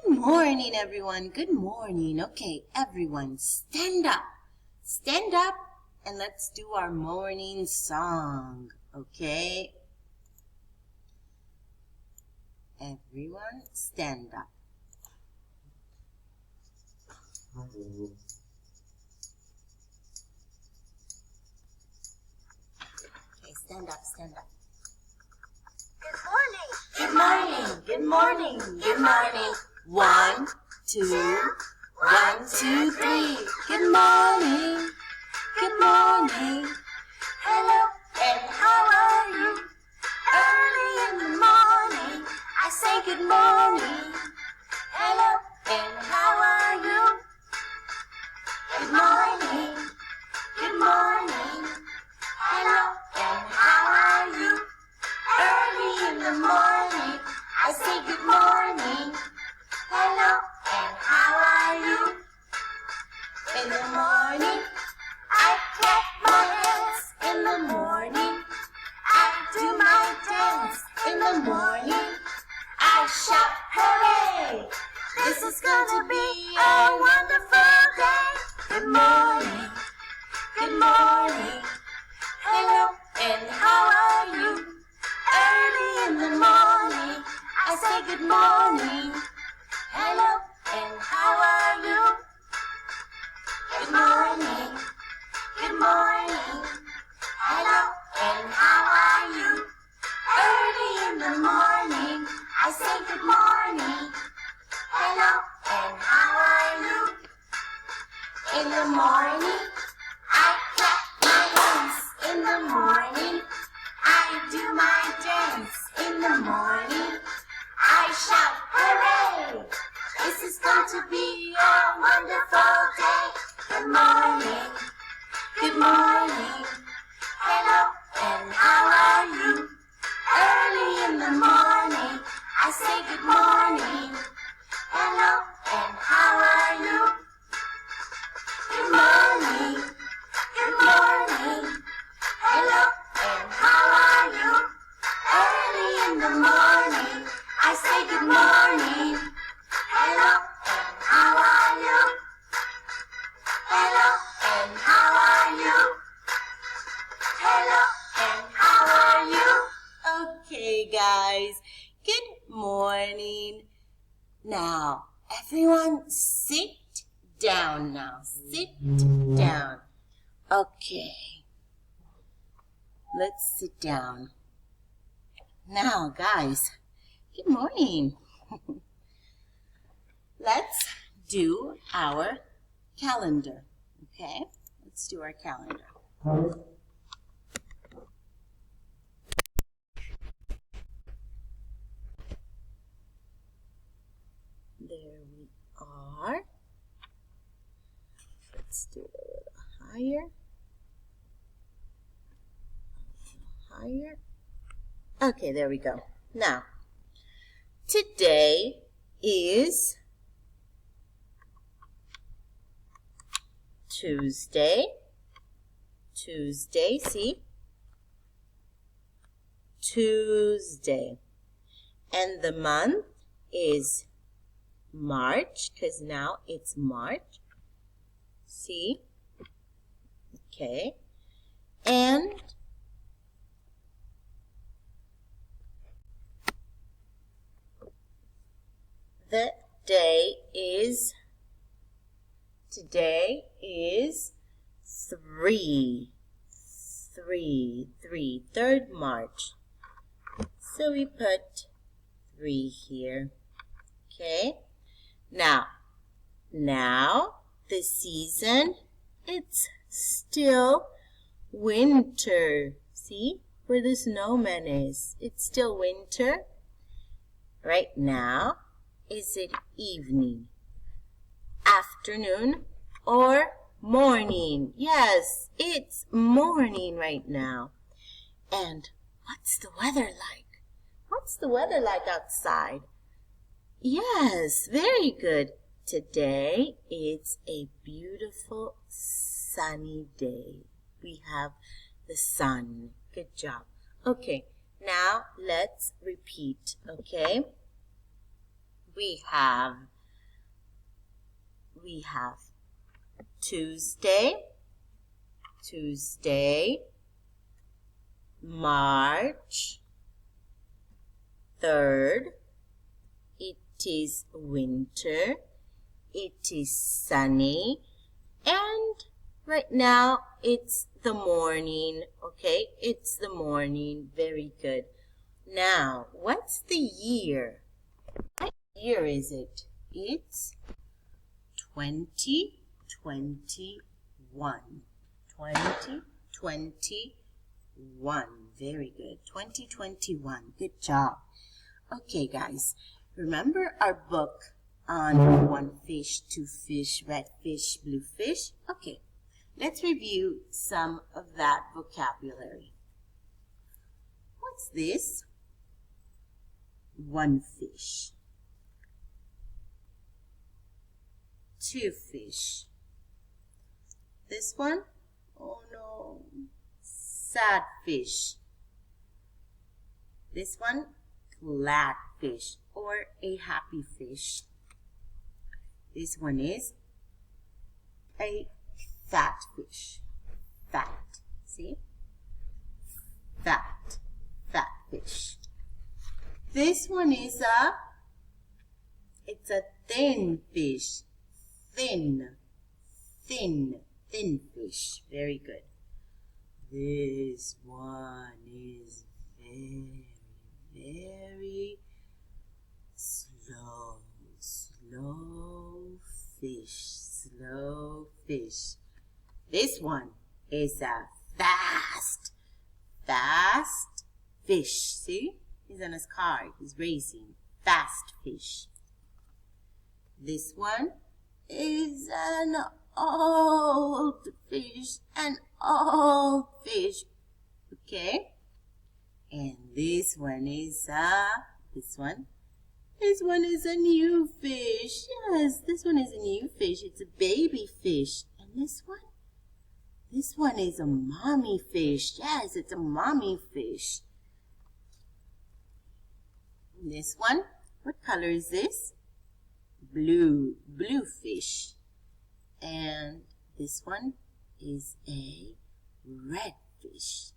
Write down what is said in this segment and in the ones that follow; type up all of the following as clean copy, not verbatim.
Good morning, everyone. Good morning. Okay, everyone, stand up. Stand up and let's do our morning song. Okay? Everyone, stand up. Okay, stand up, stand up. Good morning. Good morning. Good morning. Good morning. 1, 2, 1, 2, 3. Good morning. Good morning. Hello, and how are you? Early in the morning, I say good morning. Hello, and how are you? Good morning. Good morning. Hello, and how are you? Early in the morning, I say good morning. Hello, and how are you? In the morning, I clap my hands. In the morning, I do my dance. In the morning, I shout hooray! This is gonna be a wonderful day. Good morning, good morning. Hello, and how are you? Early in the morning, I say good morning. Hello, and how are you? Good morning, good morning. Hello, and how are you? Early in the morning, I say good morning. Hello, and how are you? In the morning, I clap my hands. In the morning, I do my dance. In the morning, I shout hooray! This is going to be a wonderful day. Good morning, good morning. Hello, and how are you? Early in the morning, I say good morning. Hello, and how are you? Good morning, good morning. Hello, and how are you? Early in the morning, I say good morning. Hello, and how are you? Hello, and how are you? Hello, and how are you? Okay, guys. Good morning. Now, everyone sit down now. Sit down. Okay. Let's sit down. Now, guys, good morning. Let's do our calendar. Okay? Let's do our calendar. There we are. Let's do it a little higher. Higher. Okay, there we go. Now, today is Tuesday. Tuesday, see? Tuesday. And the month is March, because now it's March. See? Okay. And the day is, today is 3rd March. So we put 3 here. Okay. Now the season, it's still winter. See where the snowman is? It's still winter. Right now, is it evening, afternoon, or morning? Yes, it's morning right now. And what's the weather like? What's the weather like outside? Yes, very good. Today it's a beautiful sunny day. We have the sun. Good job. Okay, now let's repeat, okay? We have we have Tuesday, March 3rd. It is winter. It is sunny. And right now, it's the morning. Okay, it's the morning. Very good. Now, what's the year? What year is it? It's 2021. 2021. Very good. 2021. Good job. Okay, guys. Remember our book on one fish, two fish, red fish, blue fish? Okay. Let's review some of that vocabulary. What's this? One fish. Two fish. This one? Oh no. Sad fish. This one? Glad fish or a happy fish. This one is a fat fish. Fat. See? Fat. Fat fish. This one is it's a thin fish. Thin fish. Very good. This one is very slow fish. This one is a fast fish. See? He's on his car. He's racing. Fast fish. This one is an old fish. Okay? And this one is a new fish. Yes, this one is a new fish. It's a baby fish. And this one is a mommy fish. Yes, it's a mommy fish. This one, what color is this? Blue fish. And this one is a red fish.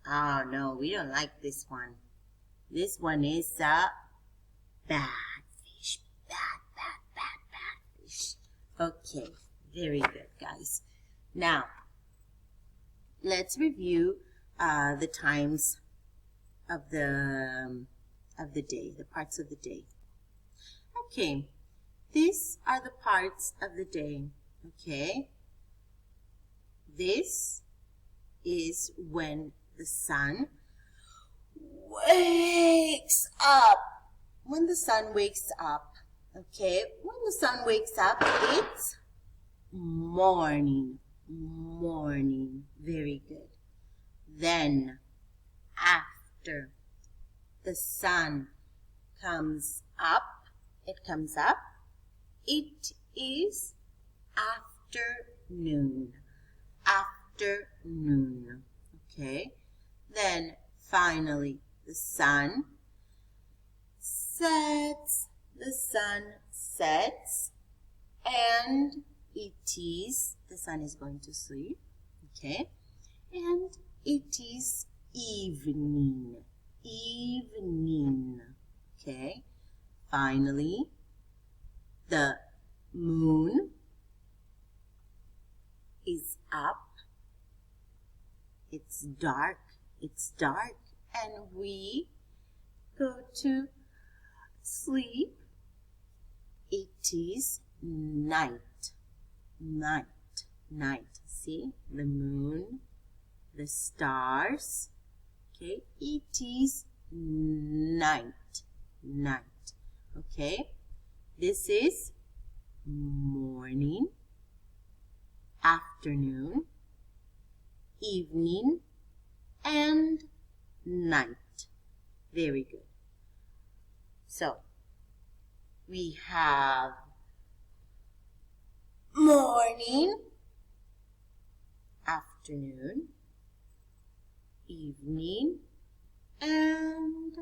Oh no, we don't like this one. This one is a bad fish. Bad fish. Okay, very good, guys. Now, let's review the times of the day, the parts of the day. Okay, these are the parts of the day. Okay, this is when the sun wakes up. When the sun wakes up, okay? When the sun wakes up, it's morning. Very good. Then, after the sun comes up, it is afternoon. Okay? Then, finally, the sun sets, and the sun is going to sleep, okay? And it is evening, okay? Finally, the moon is up. It's dark, and we go to sleep. It is night. See, the moon, the stars. Okay, it is night. Okay, this is morning, afternoon, evening, and night. Very good. So, we have morning, afternoon, evening, and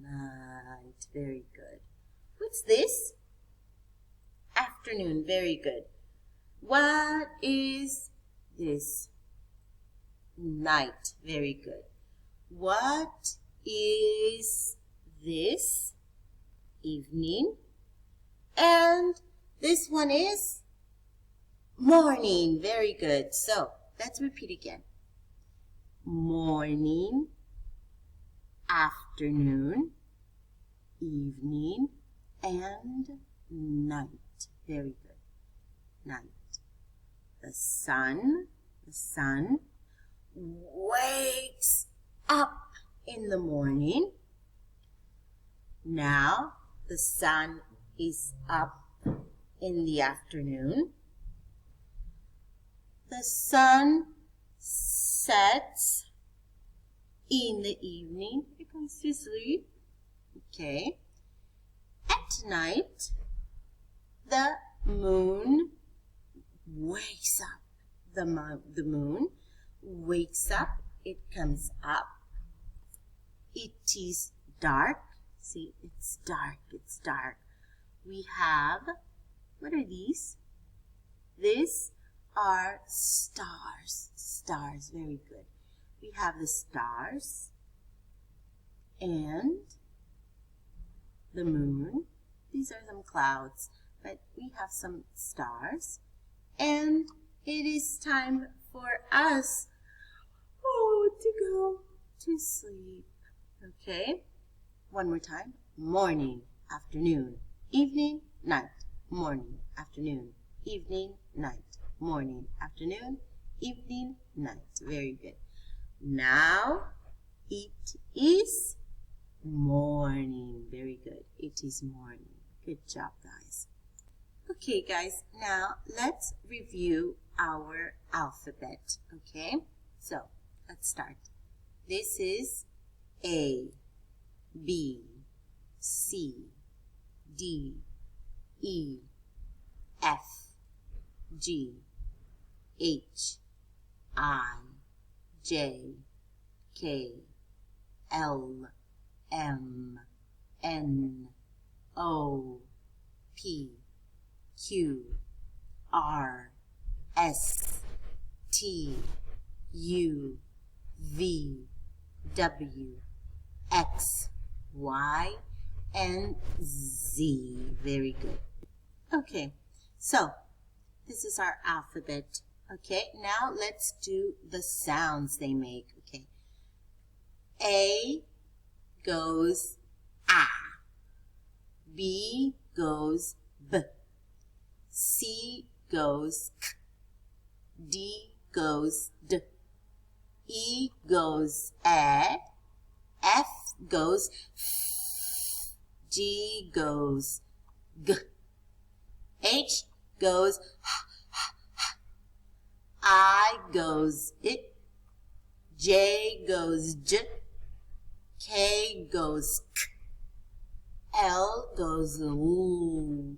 night. Very good. What's this? Afternoon. Very good. What is this? Night. Very good. What is this? Evening. And this one is morning. Very good. So let's repeat again. Morning, afternoon, evening, and night. Very good. Night. The sun wakes up in the morning. Now the sun is up in the afternoon. The sun sets in the evening. It comes to sleep. Okay. At night, the moon wakes up. The moon wakes up. It comes up. It is dark. See, it's dark. It's dark. We have, what are these? These are stars. Stars, very good. We have the stars and the moon. These are some clouds, but we have some stars. And it is time for us to go to sleep. Okay? One more time. Morning, afternoon, evening, night. Morning, afternoon, evening, night. Morning, afternoon, evening, night. Very good. Now, it is morning. Very good. It is morning. Good job, guys. Okay, guys. Now, let's review our alphabet. Okay? So, let's start. This is A, B, C, D, E, F, G, H, I, J, K, L, M, N, O, P, Q, R, S, T, U, V, W, X, Y, and Z. Very good. Okay, so this is our alphabet. Okay, now let's do the sounds they make. Okay, A goes A, B goes B, C goes K, D goes D, E goes E, F goes F, G goes G, H goes H, I goes it, J goes J, K goes K, L goes L,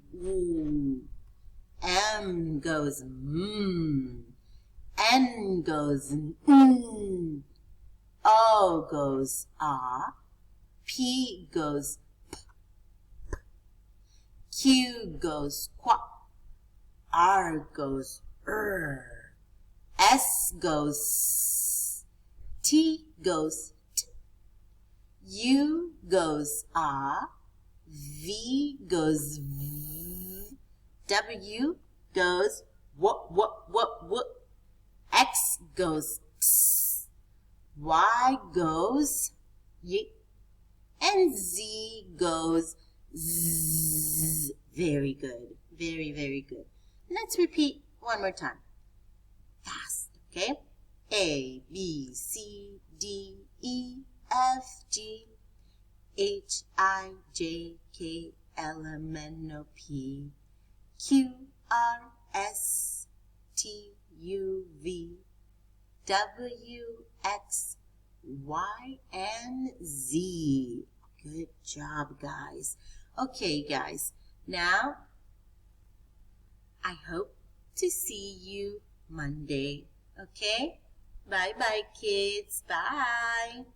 M goes M, N goes N, O goes A, P goes P, Q goes Qu, R goes R, S goes S, T goes T, U goes A, V goes V, W goes W, X goes X, Y goes Y, and Z goes Z. Very good. Very, very good. Let's repeat one more time. Fast, okay? A, B, C, D, E, F, G, H, I, J, K, L, M, N, O, P, Q, R, S, T, U, V, W, X, Y, and Z. Good job, guys. Okay, guys. Now, I hope to see you Monday. Okay? Bye-bye, kids. Bye.